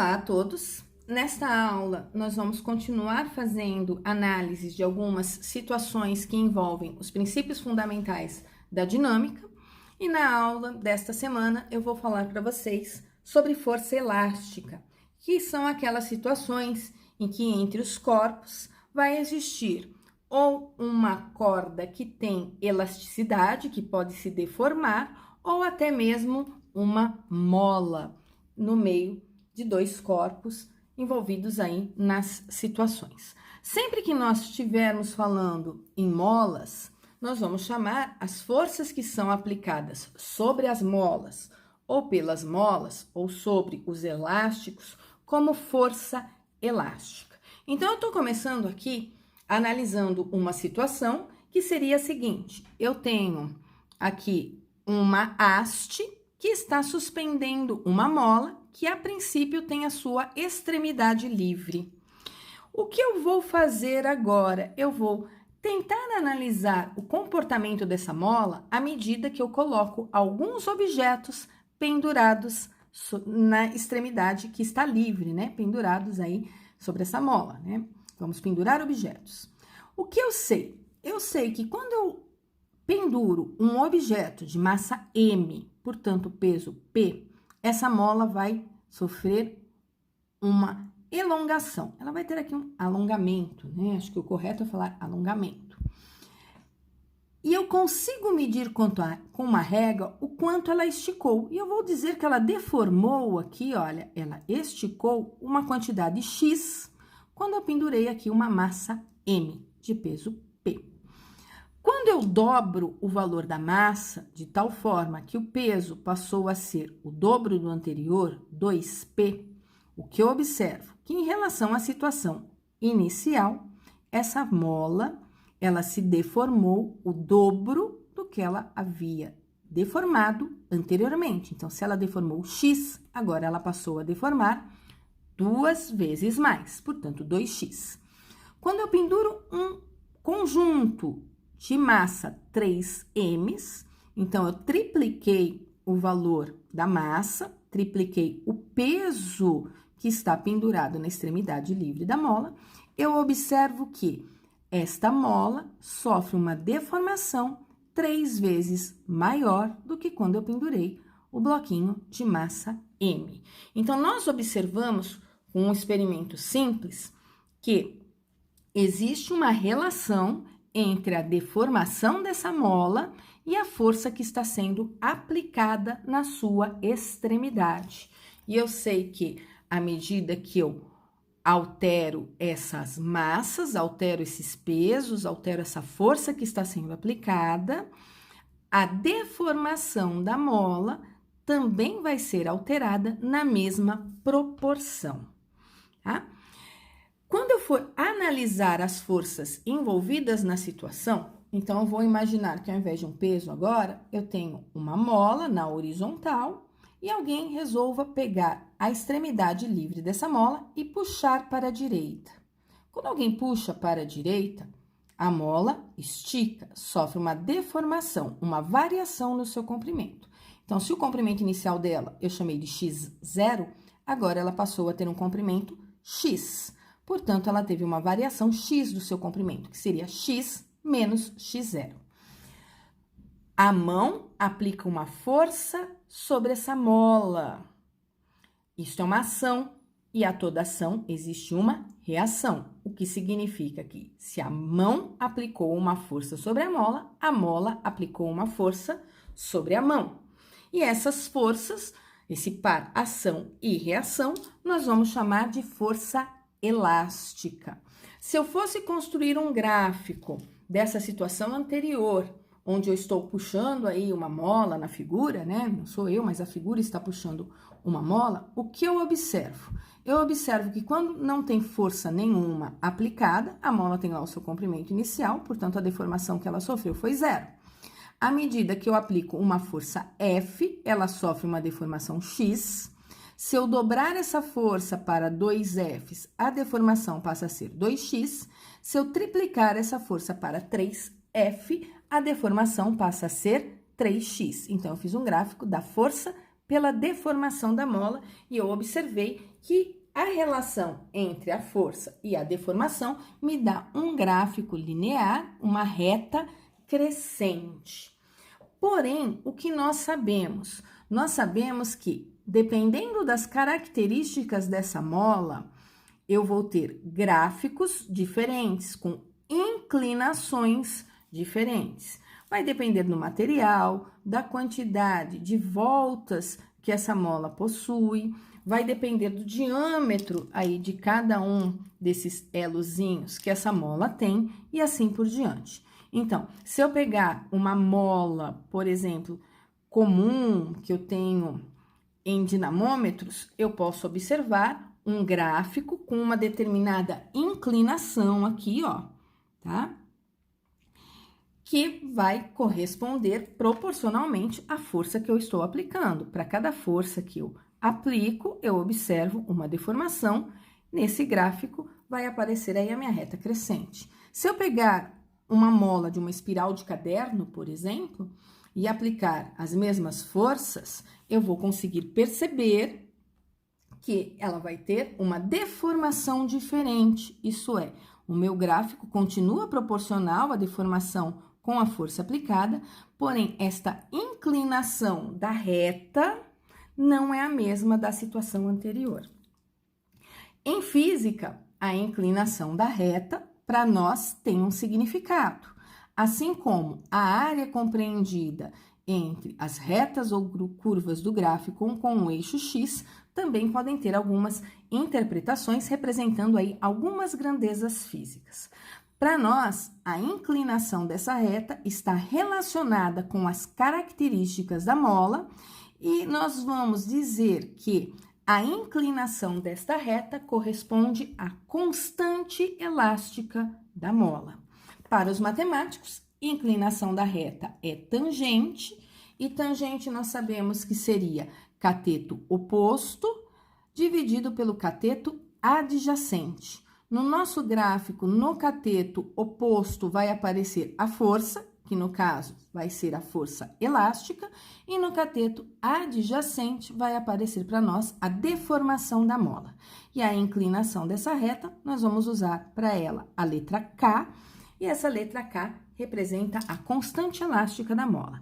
Olá a todos! Nesta aula, nós vamos continuar fazendo análises de algumas situações que envolvem os princípios fundamentais da dinâmica. E na aula desta semana, eu vou falar para vocês sobre força elástica, que são aquelas situações em que entre os corpos vai existir ou uma corda que tem elasticidade, que pode se deformar, ou até mesmo uma mola no meio de dois corpos envolvidos aí nas situações. Sempre que nós estivermos falando em molas, nós vamos chamar as forças que são aplicadas sobre as molas, ou pelas molas, ou sobre os elásticos, como força elástica. Então, eu estou começando aqui analisando uma situação que seria a seguinte: eu tenho aqui uma haste que está suspendendo uma mola que a princípio tem a sua extremidade livre. O que eu vou fazer agora? Eu vou tentar analisar o comportamento dessa mola à medida que eu coloco alguns objetos pendurados na extremidade que está livre, né? Pendurados aí sobre essa mola, né? Vamos pendurar objetos. O que eu sei? Eu sei que quando eu penduro um objeto de massa M, portanto, peso P, essa mola vai sofrer uma elongação. Ela vai ter aqui um alongamento, né? Acho que o correto é falar alongamento. E eu consigo medir com uma régua o quanto ela esticou. E eu vou dizer que ela deformou aqui, olha, ela esticou uma quantidade X quando eu pendurei aqui uma massa M de peso P. Quando eu dobro o valor da massa de tal forma que o peso passou a ser o dobro do anterior, 2P, o que eu observo? Que em relação à situação inicial, essa mola, ela se deformou o dobro do que ela havia deformado anteriormente. Então, se ela deformou X, agora ela passou a deformar 2 vezes mais, portanto, 2X. Quando eu penduro um conjunto de massa 3Ms, então eu tripliquei o valor da massa, tripliquei o peso que está pendurado na extremidade livre da mola, eu observo que esta mola sofre uma deformação 3 vezes maior do que quando eu pendurei o bloquinho de massa M. Então, nós observamos com um experimento simples que existe uma relação entre a deformação dessa mola e a força que está sendo aplicada na sua extremidade. E eu sei que, à medida que eu altero essas massas, altero esses pesos, altero essa força que está sendo aplicada, a deformação da mola também vai ser alterada na mesma proporção, tá? Quando eu for analisar as forças envolvidas na situação, então eu vou imaginar que ao invés de um peso agora, eu tenho uma mola na horizontal e alguém resolva pegar a extremidade livre dessa mola e puxar para a direita. Quando alguém puxa para a direita, a mola estica, sofre uma deformação, uma variação no seu comprimento. Então, se o comprimento inicial dela eu chamei de x0, agora ela passou a ter um comprimento x. Portanto, ela teve uma variação x do seu comprimento, que seria x menos x0. A mão aplica uma força sobre essa mola. Isto é uma ação, e a toda ação existe uma reação. O que significa que, se a mão aplicou uma força sobre a mola aplicou uma força sobre a mão. E essas forças, esse par ação e reação, nós vamos chamar de força elástica. Se eu fosse construir um gráfico dessa situação anterior, onde eu estou puxando aí uma mola na figura, né? Não sou eu, mas a figura está puxando uma mola, o que eu observo? Eu observo que quando não tem força nenhuma aplicada, a mola tem lá o seu comprimento inicial, portanto, a deformação que ela sofreu foi 0. À medida que eu aplico uma força F, ela sofre uma deformação X. Se eu dobrar essa força para 2Fs, a deformação passa a ser 2x. Se eu triplicar essa força para 3F, a deformação passa a ser 3x. Então, eu fiz um gráfico da força pela deformação da mola e eu observei que a relação entre a força e a deformação me dá um gráfico linear, uma reta crescente. Porém, o que nós sabemos? Nós sabemos que, dependendo das características dessa mola, eu vou ter gráficos diferentes, com inclinações diferentes. Vai depender do material, da quantidade de voltas que essa mola possui, vai depender do diâmetro aí de cada um desses elozinhos que essa mola tem e assim por diante. Então, se eu pegar uma mola, por exemplo, comum que eu tenho em dinamômetros, eu posso observar um gráfico com uma determinada inclinação aqui, ó, tá? Que vai corresponder proporcionalmente à força que eu estou aplicando. Para cada força que eu aplico, eu observo uma deformação. Nesse gráfico, vai aparecer aí a minha reta crescente. Se eu pegar uma mola de uma espiral de caderno, por exemplo, e aplicar as mesmas forças, eu vou conseguir perceber que ela vai ter uma deformação diferente. Isso é, o meu gráfico continua proporcional à deformação com a força aplicada, porém, esta inclinação da reta não é a mesma da situação anterior. Em física, a inclinação da reta, para nós, tem um significado. Assim como a área compreendida entre as retas ou curvas do gráfico com o eixo X também podem ter algumas interpretações representando aí algumas grandezas físicas. Para nós, a inclinação dessa reta está relacionada com as características da mola e nós vamos dizer que a inclinação desta reta corresponde à constante elástica da mola. Para os matemáticos, inclinação da reta é tangente, e tangente nós sabemos que seria cateto oposto dividido pelo cateto adjacente. No nosso gráfico, no cateto oposto vai aparecer a força, que no caso vai ser a força elástica, e no cateto adjacente vai aparecer para nós a deformação da mola. E a inclinação dessa reta, nós vamos usar para ela a letra K, e essa letra K representa a constante elástica da mola.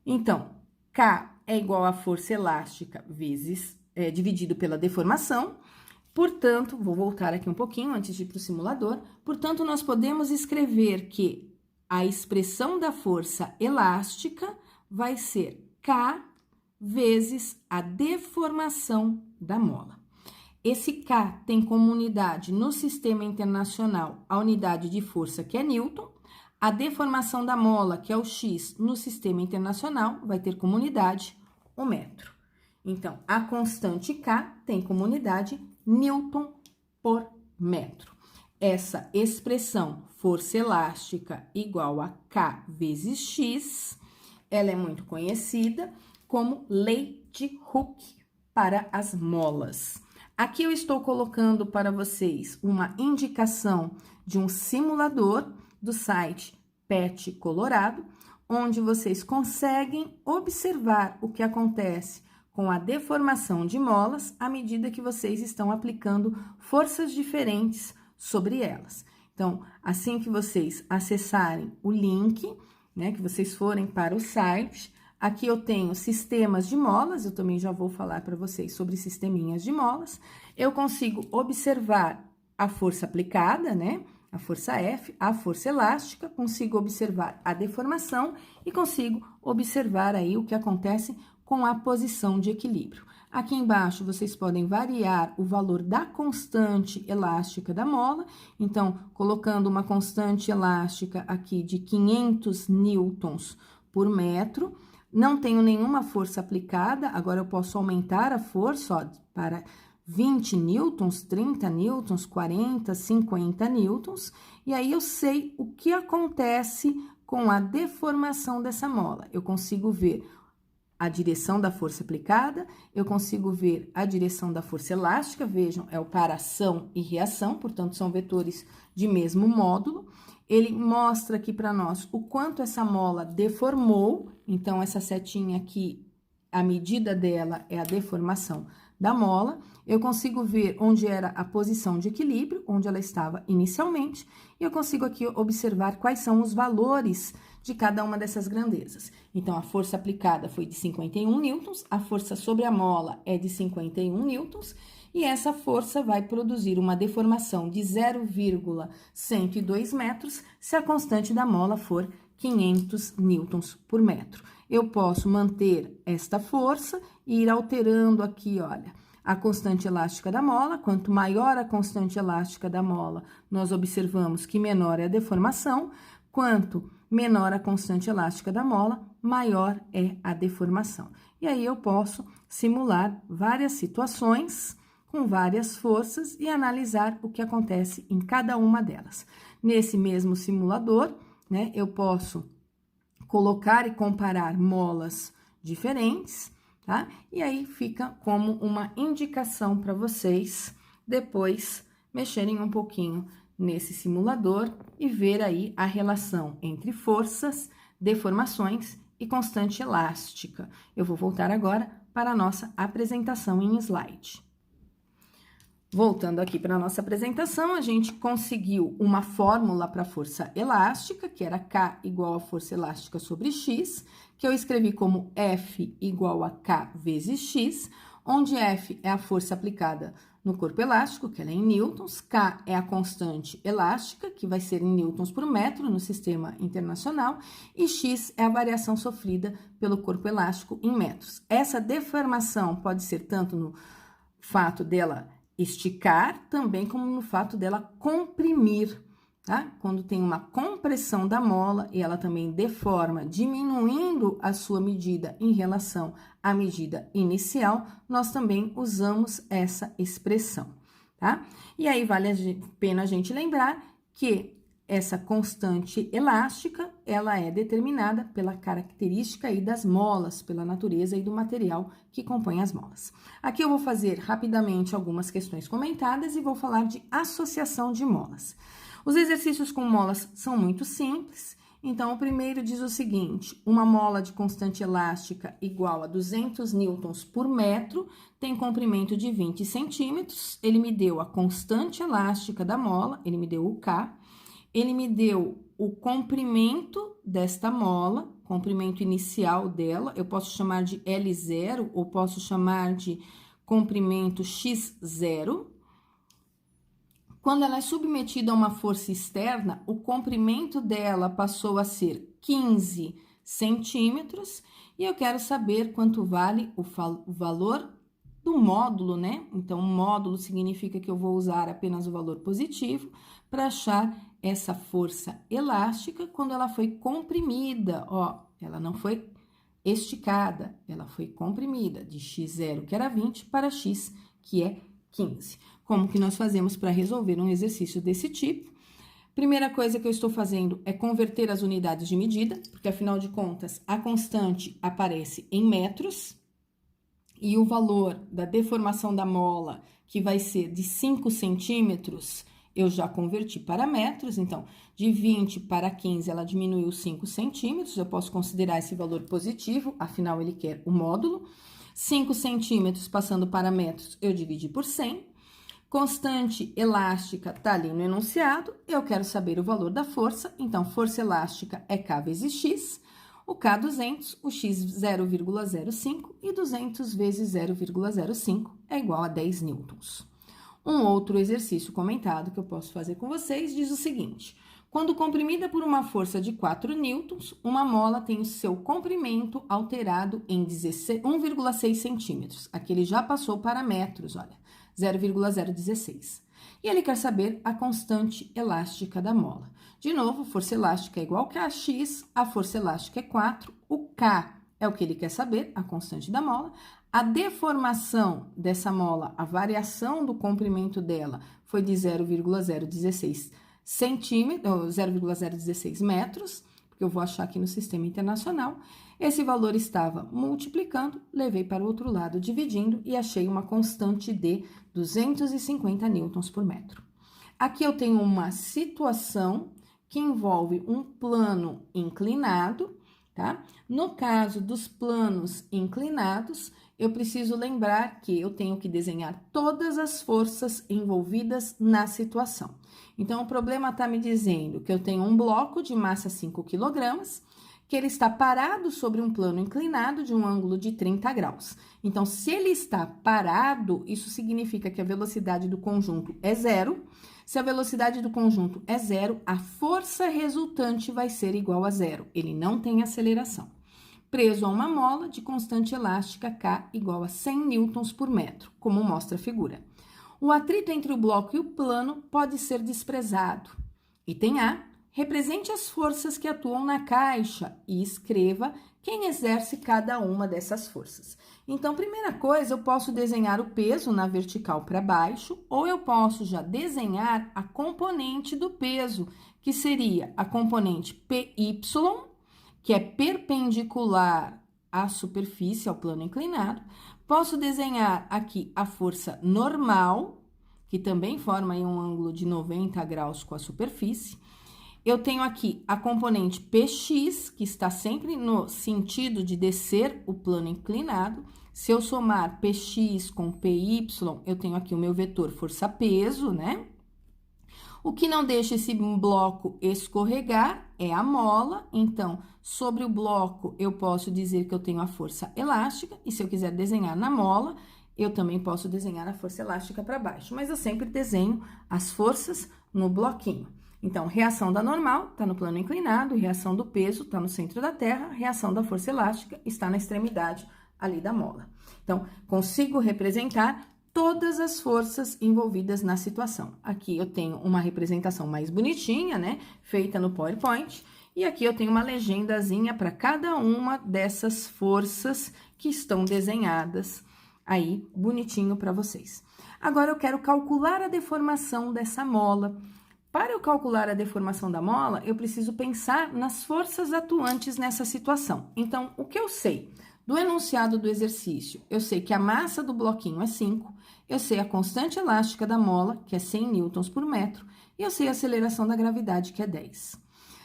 Então, K é igual a força elástica vezes, dividido pela deformação. Portanto, vou voltar aqui um pouquinho antes de ir para o simulador. Portanto, nós podemos escrever que a expressão da força elástica vai ser K vezes a deformação da mola. Esse K tem como unidade no sistema internacional a unidade de força, que é Newton. A deformação da mola, que é o X, no sistema internacional, vai ter como unidade o metro. Então, a constante K tem como unidade Newton por metro. Essa expressão, força elástica igual a K vezes X, ela é muito conhecida como lei de Hooke para as molas. Aqui eu estou colocando para vocês uma indicação de um simulador do site PET Colorado, onde vocês conseguem observar o que acontece com a deformação de molas à medida que vocês estão aplicando forças diferentes sobre elas. Então, assim que vocês acessarem o link, né, que vocês forem para o site, aqui eu tenho sistemas de molas, eu também já vou falar para vocês sobre sisteminhas de molas. Eu consigo observar a força aplicada, né, a força F, a força elástica, consigo observar a deformação e consigo observar aí o que acontece com a posição de equilíbrio. Aqui embaixo, vocês podem variar o valor da constante elástica da mola. Então, colocando uma constante elástica aqui de 500 newtons por metro, não tenho nenhuma força aplicada, agora eu posso aumentar a força, ó, para 20 newtons, 30 newtons, 40, 50 newtons, e aí eu sei o que acontece com a deformação dessa mola. Eu consigo ver a direção da força aplicada, eu consigo ver a direção da força elástica, vejam, é o par ação e reação, portanto, são vetores de mesmo módulo. Ele mostra aqui para nós o quanto essa mola deformou, então, essa setinha aqui a medida dela é a deformação da mola, eu consigo ver onde era a posição de equilíbrio, onde ela estava inicialmente, e eu consigo aqui observar quais são os valores de cada uma dessas grandezas. Então, a força aplicada foi de 51 newtons, a força sobre a mola é de 51 newtons, e essa força vai produzir uma deformação de 0,102 metros se a constante da mola for 500 newtons por metro. Eu posso manter esta força e ir alterando aqui, olha, a constante elástica da mola. Quanto maior a constante elástica da mola, nós observamos que menor é a deformação. Quanto menor a constante elástica da mola, maior é a deformação. E aí eu posso simular várias situações com várias forças e analisar o que acontece em cada uma delas. Nesse mesmo simulador, né, eu posso colocar e comparar molas diferentes, tá? E aí fica como uma indicação para vocês depois mexerem um pouquinho nesse simulador e ver aí a relação entre forças, deformações e constante elástica. Eu vou voltar agora para a nossa apresentação em slide. Voltando aqui para a nossa apresentação, a gente conseguiu uma fórmula para a força elástica, que era K igual a força elástica sobre X, que eu escrevi como F igual a K vezes X, onde F é a força aplicada no corpo elástico, que ela é em newtons, K é a constante elástica, que vai ser em newtons por metro no sistema internacional, e X é a variação sofrida pelo corpo elástico em metros. Essa deformação pode ser tanto no fato dela esticar, também como no fato dela comprimir, tá? Quando tem uma compressão da mola e ela também deforma, diminuindo a sua medida em relação à medida inicial, nós também usamos essa expressão, tá? E aí vale a pena a gente lembrar que essa constante elástica, ela é determinada pela característica aí das molas, pela natureza e do material que compõe as molas. Aqui eu vou fazer rapidamente algumas questões comentadas e vou falar de associação de molas. Os exercícios com molas são muito simples, então o primeiro diz o seguinte: uma mola de constante elástica igual a 200 newtons por metro tem comprimento de 20 centímetros, ele me deu a constante elástica da mola, ele me deu o K. Ele me deu o comprimento desta mola, comprimento inicial dela, eu posso chamar de L0 ou posso chamar de comprimento X0. Quando ela é submetida a uma força externa, o comprimento dela passou a ser 15 centímetros e eu quero saber quanto vale o valor do módulo, né? Então, módulo significa que eu vou usar apenas o valor positivo para achar essa força elástica quando ela foi comprimida, ó, ela não foi esticada, ela foi comprimida de x0, que era 20, para x, que é 15. Como que nós fazemos para resolver um exercício desse tipo? Primeira coisa que eu estou fazendo é converter as unidades de medida, porque afinal de contas, a constante aparece em metros, e o valor da deformação da mola, que vai ser de 5 centímetros, eu já converti para metros, então, de 20 para 15, ela diminuiu 5 centímetros, eu posso considerar esse valor positivo, afinal, ele quer o módulo. 5 centímetros passando para metros, eu dividi por 100. Constante elástica tá ali no enunciado, eu quero saber o valor da força, então, força elástica é K vezes X, o K 200, o X 0,05 e 200 vezes 0,05 é igual a 10 newtons. Um outro exercício comentado que eu posso fazer com vocês diz o seguinte: quando comprimida por uma força de 4 newtons, uma mola tem o seu comprimento alterado em 1,6 centímetros. Aqui ele já passou para metros, olha, 0,016. E ele quer saber a constante elástica da mola. De novo, força elástica é igual a X, a força elástica é 4, o K é o que ele quer saber, a constante da mola. A deformação dessa mola, a variação do comprimento dela foi de 0,016 centímetros, 0,016 metros, porque eu vou achar aqui no sistema internacional. Esse valor estava multiplicando, levei para o outro lado, dividindo, e achei uma constante de 250 newtons por metro. Aqui eu tenho uma situação que envolve um plano inclinado, tá? No caso dos planos inclinados, eu preciso lembrar que eu tenho que desenhar todas as forças envolvidas na situação. Então, o problema está me dizendo que eu tenho um bloco de massa 5 kg, que ele está parado sobre um plano inclinado de um ângulo de 30 graus. Então, se ele está parado, isso significa que a velocidade do conjunto é zero. Se a velocidade do conjunto é zero, a força resultante vai ser igual a zero. Ele não tem aceleração. Preso a uma mola de constante elástica K igual a 100 newtons por metro, como mostra a figura. O atrito entre o bloco e o plano pode ser desprezado. Item A. Represente as forças que atuam na caixa e escreva quem exerce cada uma dessas forças. Então, primeira coisa, eu posso desenhar o peso na vertical para baixo, ou eu posso já desenhar a componente do peso, que seria a componente PY, que é perpendicular à superfície, ao plano inclinado. Posso desenhar aqui a força normal, que também forma aí um ângulo de 90 graus com a superfície. Eu tenho aqui a componente PX, que está sempre no sentido de descer o plano inclinado. Se eu somar PX com PY, eu tenho aqui o meu vetor força-peso, né? O que não deixa esse bloco escorregar é a mola. Então, sobre o bloco, eu posso dizer que eu tenho a força elástica. E se eu quiser desenhar na mola, eu também posso desenhar a força elástica para baixo. Mas eu sempre desenho as forças no bloquinho. Então, reação da normal está no plano inclinado, reação do peso está no centro da Terra, reação da força elástica está na extremidade ali da mola. Então, consigo representar todas as forças envolvidas na situação. Aqui eu tenho uma representação mais bonitinha, né, feita no PowerPoint, e aqui eu tenho uma legendazinha para cada uma dessas forças que estão desenhadas aí, bonitinho para vocês. Agora, eu quero calcular a deformação dessa mola. Para eu calcular a deformação da mola, eu preciso pensar nas forças atuantes nessa situação. Então, o que eu sei? Do enunciado do exercício, eu sei que a massa do bloquinho é 5, eu sei a constante elástica da mola, que é 100 newtons por metro, e eu sei a aceleração da gravidade, que é 10.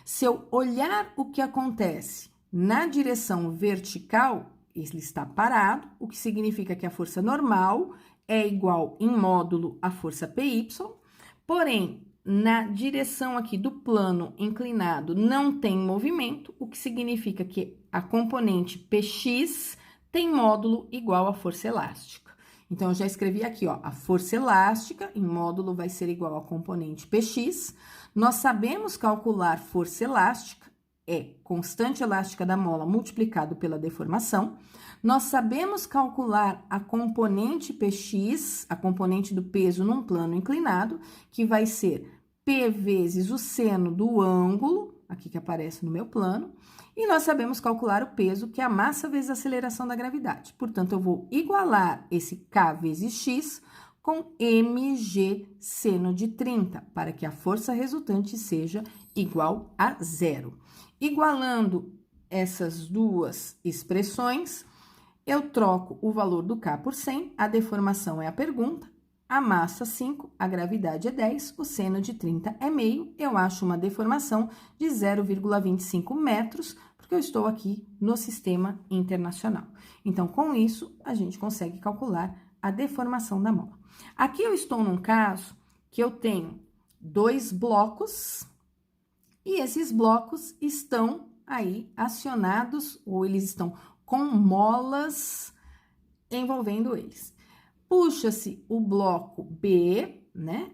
Se eu olhar o que acontece na direção vertical, ele está parado, o que significa que a força normal é igual em módulo à força PY, porém, na direção aqui do plano inclinado não tem movimento, o que significa que a componente PX tem módulo igual à força elástica. Então, eu já escrevi aqui, ó, a força elástica em módulo vai ser igual à componente PX. Nós sabemos calcular força elástica, é constante elástica da mola multiplicado pela deformação. Nós sabemos calcular a componente PX, a componente do peso num plano inclinado, que vai ser P vezes o seno do ângulo, aqui que aparece no meu plano, e nós sabemos calcular o peso, que é a massa vezes a aceleração da gravidade. Portanto, eu vou igualar esse K vezes X com mg seno de 30, para que a força resultante seja igual a zero. Igualando essas duas expressões, eu troco o valor do K por 100, a deformação é a pergunta, a massa 5, a gravidade é 10, o seno de 30 é meio, eu acho uma deformação de 0,25 metros, porque eu estou aqui no sistema internacional. Então, com isso, a gente consegue calcular a deformação da mola. Aqui eu estou num caso que eu tenho 2 blocos, e esses blocos estão aí acionados, ou eles estão com molas envolvendo eles. Puxa-se o bloco B, né?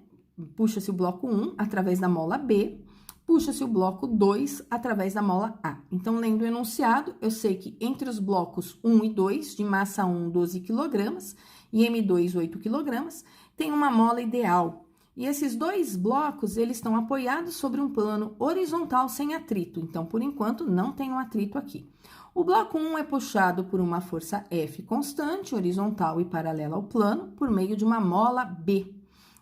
Puxa-se o bloco 1 através da mola B, puxa-se o bloco 2 através da mola A. Então, lendo o enunciado, eu sei que entre os blocos 1 e 2, de massa 1, 12 kg, e M2, 8 kg, tem uma mola ideal. E esses 2 blocos, eles estão apoiados sobre um plano horizontal sem atrito. Então, por enquanto, não tem um atrito aqui. O bloco 1 é puxado por uma força F constante, horizontal e paralela ao plano, por meio de uma mola B,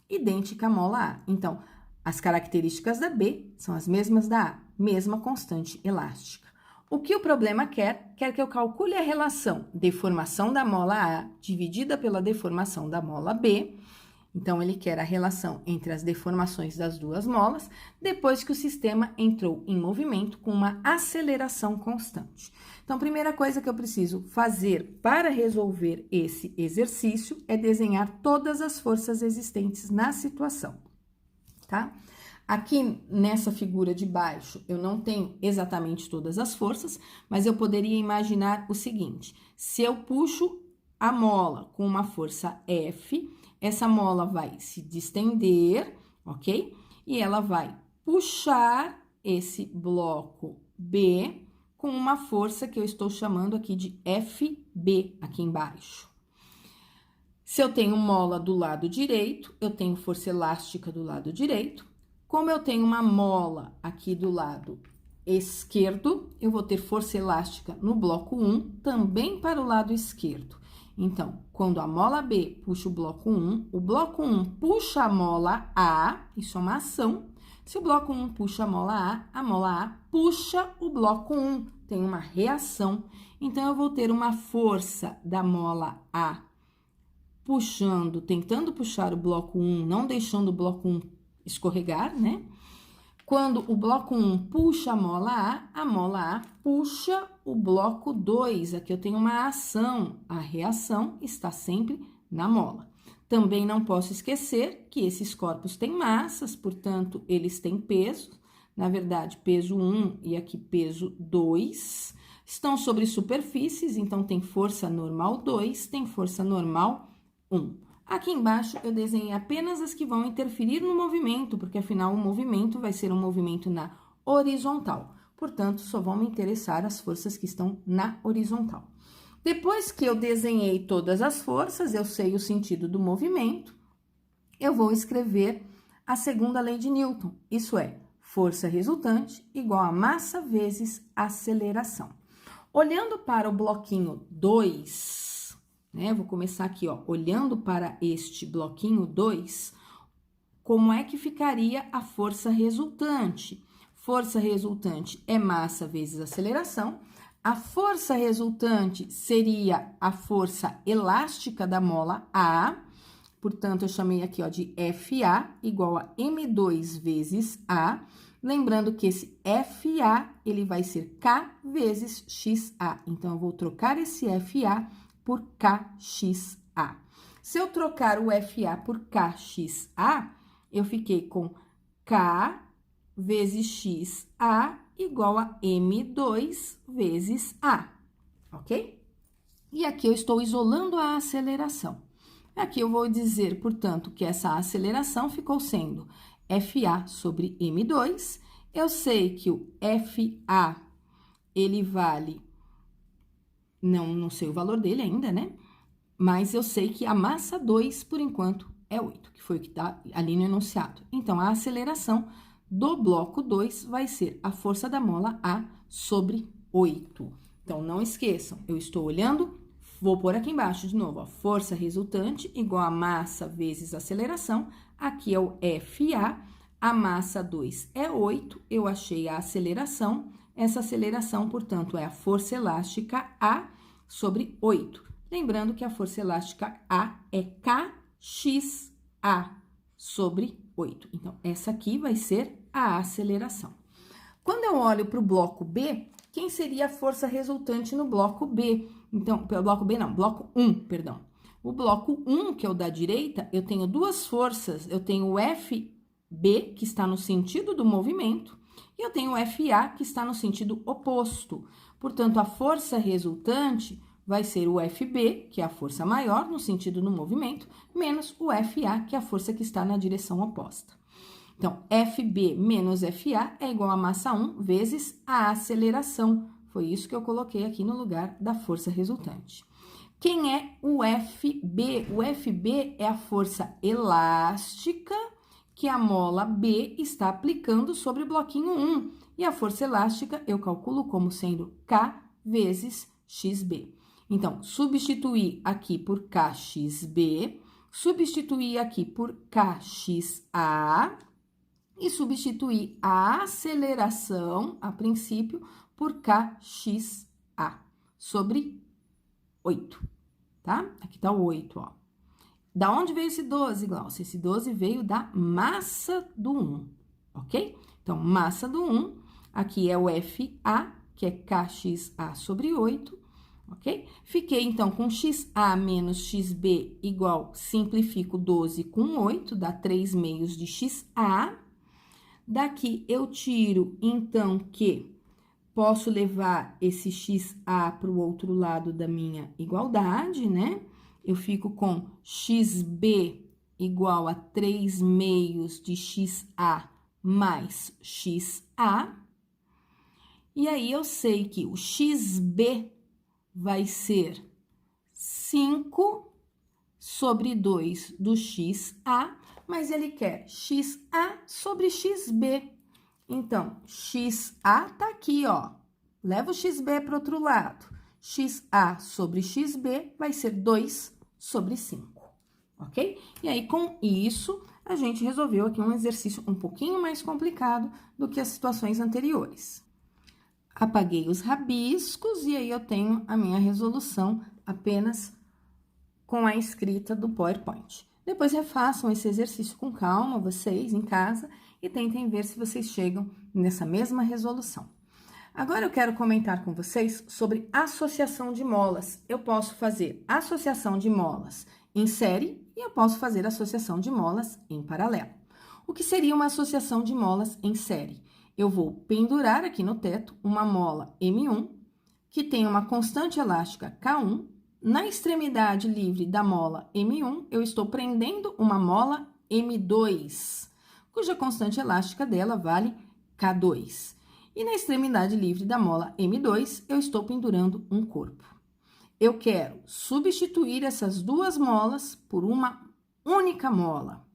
idêntica à mola A. Então, as características da B são as mesmas da A, mesma constante elástica. O que o problema quer que eu calcule a relação deformação da mola A dividida pela deformação da mola B, Então, ele quer a relação entre as deformações das duas molas depois que o sistema entrou em movimento com uma aceleração constante. Então, a primeira coisa que eu preciso fazer para resolver esse exercício é desenhar todas as forças existentes na situação, tá? Aqui nessa figura de baixo, eu não tenho exatamente todas as forças, mas eu poderia imaginar o seguinte: se eu puxo a mola com uma força F, essa mola vai se distender, ok? E ela vai puxar esse bloco B com uma força que eu estou chamando aqui de FB aqui embaixo. Se eu tenho mola do lado direito, eu tenho força elástica do lado direito. Como eu tenho uma mola aqui do lado esquerdo, eu vou ter força elástica no bloco 1, também para o lado esquerdo. Então, quando a mola B puxa o bloco 1 puxa a mola A, isso é uma ação. Se o bloco 1 puxa a mola A puxa o bloco 1, tem uma reação. Então, eu vou ter uma força da mola A puxando, tentando puxar o bloco 1, não deixando o bloco 1 escorregar, né? Quando o bloco 1 puxa a mola A puxa o bloco 2. Aqui eu tenho uma ação, a reação está sempre na mola. Também não posso esquecer que esses corpos têm massas, portanto, eles têm peso. Na verdade, peso 1 e aqui peso 2. Estão sobre superfícies, então tem força normal 2, tem força normal 1. Aqui embaixo, eu desenhei apenas as que vão interferir no movimento, porque afinal o movimento vai ser um movimento na horizontal. Portanto, só vão me interessar as forças que estão na horizontal. Depois que eu desenhei todas as forças, eu sei o sentido do movimento, eu vou escrever a segunda lei de Newton. Isso é, força resultante igual a massa vezes aceleração. Olhando para o bloquinho 2... Vou começar aqui, ó, olhando para este bloquinho 2, como é que ficaria a força resultante? Força resultante é massa vezes aceleração. A força resultante seria a força elástica da mola A, portanto, eu chamei aqui, ó, de FA igual a M2 vezes A. Lembrando que esse FA, ele vai ser K vezes XA. Então, eu vou trocar esse FA por KXA. Se eu trocar o FA por KXA, eu fiquei com K vezes XA igual a M2 vezes A, ok? E aqui eu estou isolando a aceleração. Aqui eu vou dizer, portanto, que essa aceleração ficou sendo FA sobre M2. Eu sei que o FA, ele vale... Não sei o valor dele ainda, né? Mas eu sei que a massa 2, por enquanto, é 8, que foi o que está ali no enunciado. Então, a aceleração do bloco 2 vai ser a força da mola A sobre 8. Então, não esqueçam, eu estou olhando, vou pôr aqui embaixo de novo, ó, força resultante igual a massa vezes aceleração. Aqui é o FA, a massa 2 é 8, eu achei a aceleração. Essa aceleração, portanto, é a força elástica A sobre 8. Lembrando que a força elástica A é KXA sobre 8. Então, essa aqui vai ser a aceleração. Quando eu olho para o bloco B, quem seria a força resultante no bloco B? Então, pelo bloco B não, bloco 1, perdão. O bloco 1, que é o da direita, eu tenho duas forças. Eu tenho o FB, que está no sentido do movimento, e eu tenho o FA, que está no sentido oposto. Portanto, a força resultante vai ser o FB, que é a força maior no sentido do movimento, menos o FA, que é a força que está na direção oposta. Então, FB menos FA é igual a massa 1 vezes a aceleração. Foi isso que eu coloquei aqui no lugar da força resultante. Quem é o FB? O FB é a força elástica que a mola B está aplicando sobre o bloquinho 1. E a força elástica eu calculo como sendo K vezes XB. Então, substituir aqui por KXB, substituir aqui por KXA e substituir a aceleração, a princípio, por KXA sobre 8, tá? Aqui tá o 8, ó. Da onde veio esse 12, Glaucia? Esse 12 veio da massa do 1, ok? Então, massa do 1, aqui é o FA, que é KXA sobre 8, ok? Fiquei, então, com XA menos XB igual, simplifico 12 com 8, dá 3 meios de XA. Daqui, eu tiro, então, que posso levar esse XA para o outro lado da minha igualdade, né? Eu fico com XB igual a 3 meios de XA mais XA. E aí, eu sei que o XB vai ser 5 sobre 2 do XA, mas ele quer XA sobre XB. Então, XA tá aqui, ó. Leva o XB para o outro lado. XA sobre XB vai ser 2 sobre 5, ok? E aí, com isso, a gente resolveu aqui um exercício um pouquinho mais complicado do que as situações anteriores. Apaguei os rabiscos e aí eu tenho a minha resolução apenas com a escrita do PowerPoint. Depois refaçam esse exercício com calma, vocês em casa, e tentem ver se vocês chegam nessa mesma resolução. Agora eu quero comentar com vocês sobre associação de molas. Eu posso fazer associação de molas em série e eu posso fazer associação de molas em paralelo. O que seria uma associação de molas em série? Eu vou pendurar aqui no teto uma mola M1, que tem uma constante elástica K1. Na extremidade livre da mola M1, eu estou prendendo uma mola M2, cuja constante elástica dela vale K2. E na extremidade livre da mola M2, eu estou pendurando um corpo. Eu quero substituir essas duas molas por uma única mola,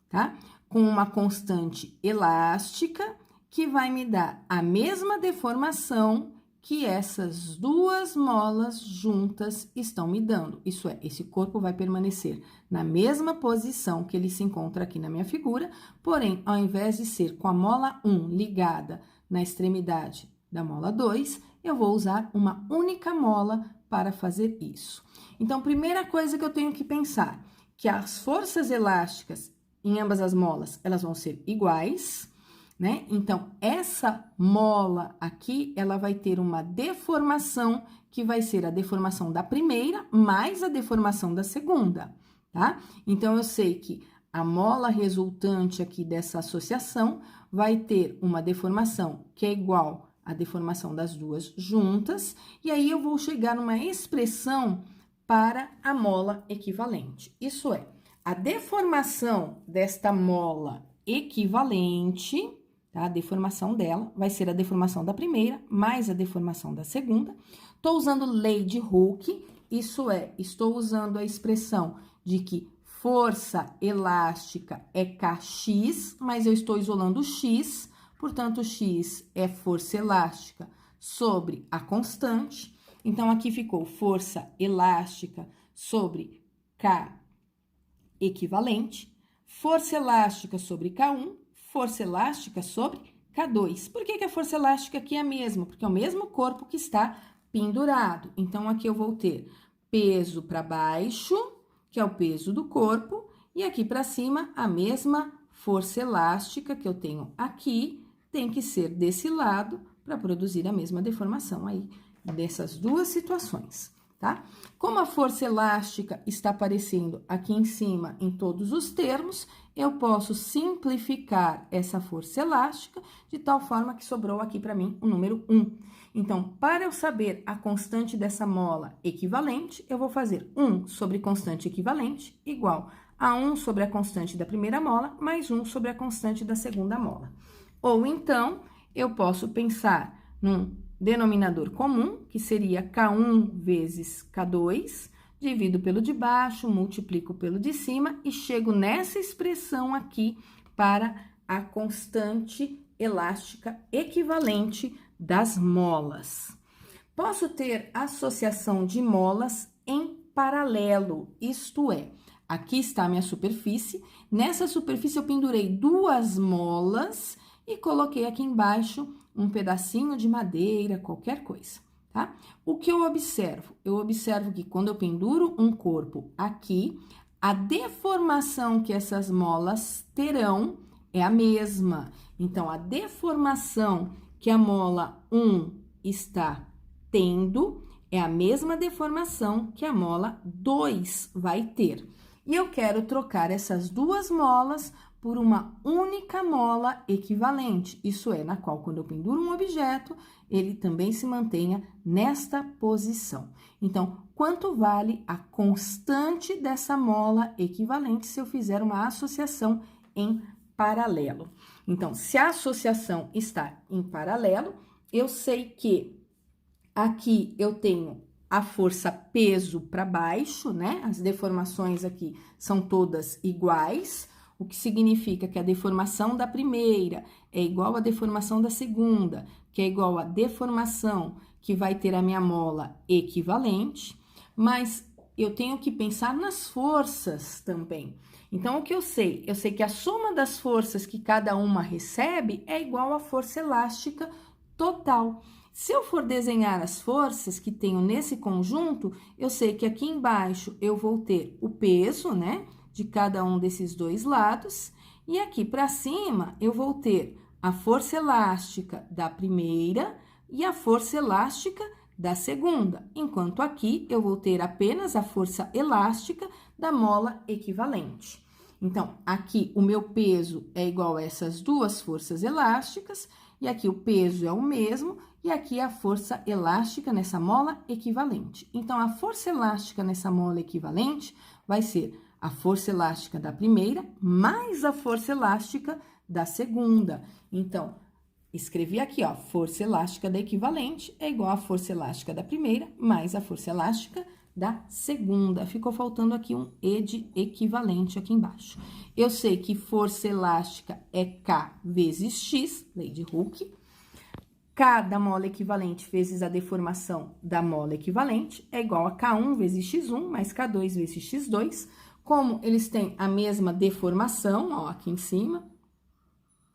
tá? Com uma constante elástica que vai me dar a mesma deformação que essas duas molas juntas estão me dando. Isso é, esse corpo vai permanecer na mesma posição que ele se encontra aqui na minha figura, porém, ao invés de ser com a mola 1 ligada na extremidade da mola 2, eu vou usar uma única mola para fazer isso. Então, primeira coisa que eu tenho que pensar, que as forças elásticas em ambas as molas, elas vão ser iguais, né? Então, essa mola aqui, ela vai ter uma deformação, que vai ser a deformação da primeira mais a deformação da segunda, tá? Então, eu sei que a mola resultante aqui dessa associação vai ter uma deformação que é igual à deformação das duas juntas, e aí eu vou chegar numa expressão para a mola equivalente. Isso é, a deformação desta mola equivalente, tá? A deformação dela vai ser a deformação da primeira mais a deformação da segunda. Estou usando lei de Hooke, isso é, estou usando a expressão de que força elástica é Kx, mas eu estou isolando o x, portanto, x é força elástica sobre a constante. Então, aqui ficou força elástica sobre K equivalente, força elástica sobre K1, força elástica sobre K2. Por que a força elástica aqui é a mesma? Porque é o mesmo corpo que está pendurado. Então, aqui eu vou ter peso para baixo, que é o peso do corpo, e aqui para cima, a mesma força elástica que eu tenho aqui, tem que ser desse lado para produzir a mesma deformação aí dessas duas situações, tá? Como a força elástica está aparecendo aqui em cima em todos os termos, eu posso simplificar essa força elástica de tal forma que sobrou aqui para mim o número 1. Então, para eu saber a constante dessa mola equivalente, eu vou fazer 1 sobre constante equivalente igual a 1 sobre a constante da primeira mola mais 1 sobre a constante da segunda mola. Ou então, eu posso pensar num denominador comum, que seria K1 vezes K2, divido pelo de baixo, multiplico pelo de cima e chego nessa expressão aqui para a constante elástica equivalente das molas. Posso ter associação de molas em paralelo, isto é, aqui está a minha superfície, nessa superfície eu pendurei duas molas e coloquei aqui embaixo um pedacinho de madeira, qualquer coisa, tá? O que eu observo? Eu observo que quando eu penduro um corpo aqui, a deformação que essas molas terão é a mesma. Então, a deformação que a mola 1 está tendo é a mesma deformação que a mola 2 vai ter. E eu quero trocar essas duas molas por uma única mola equivalente, isso é, na qual, quando eu penduro um objeto, ele também se mantenha nesta posição. Então, quanto vale a constante dessa mola equivalente se eu fizer uma associação em paralelo? Então, se a associação está em paralelo, eu sei que aqui eu tenho a força peso para baixo, né? As deformações aqui são todas iguais, o que significa que a deformação da primeira é igual à deformação da segunda, que é igual à deformação que vai ter a minha mola equivalente, mas eu tenho que pensar nas forças também. Então, o que eu sei? Eu sei que a soma das forças que cada uma recebe é igual à força elástica total. Se eu for desenhar as forças que tenho nesse conjunto, eu sei que aqui embaixo eu vou ter o peso, né, de cada um desses dois lados, e aqui para cima eu vou ter a força elástica da primeira e a força elástica da segunda, enquanto aqui eu vou ter apenas a força elástica da mola equivalente. Então, aqui o meu peso é igual a essas duas forças elásticas, e aqui o peso é o mesmo, e aqui a força elástica nessa mola equivalente. Então, a força elástica nessa mola equivalente vai ser a força elástica da primeira mais a força elástica da segunda. Então, escrevi aqui, ó, força elástica da equivalente é igual à força elástica da primeira mais a força elástica da segunda. Ficou faltando aqui um E de equivalente aqui embaixo. Eu sei que força elástica é K vezes X, lei de Hooke. K da mola equivalente vezes a deformação da mola equivalente é igual a K1 vezes X1 mais K2 vezes X2. Como eles têm a mesma deformação, ó, aqui em cima,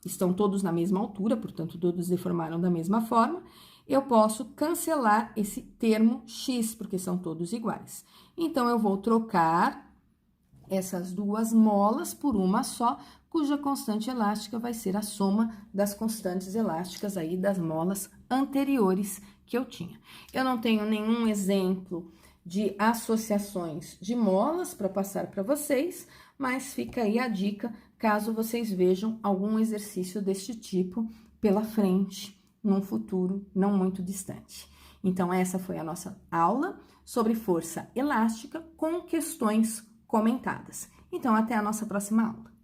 estão todos na mesma altura, portanto, todos deformaram da mesma forma, eu posso cancelar esse termo x, porque são todos iguais. Então, eu vou trocar essas duas molas por uma só, cuja constante elástica vai ser a soma das constantes elásticas aí das molas anteriores que eu tinha. Eu não tenho nenhum exemplo de associações de molas para passar para vocês, mas fica aí a dica caso vocês vejam algum exercício deste tipo pela frente, num futuro não muito distante. Então, essa foi a nossa aula sobre força elástica com questões comentadas. Então, até a nossa próxima aula.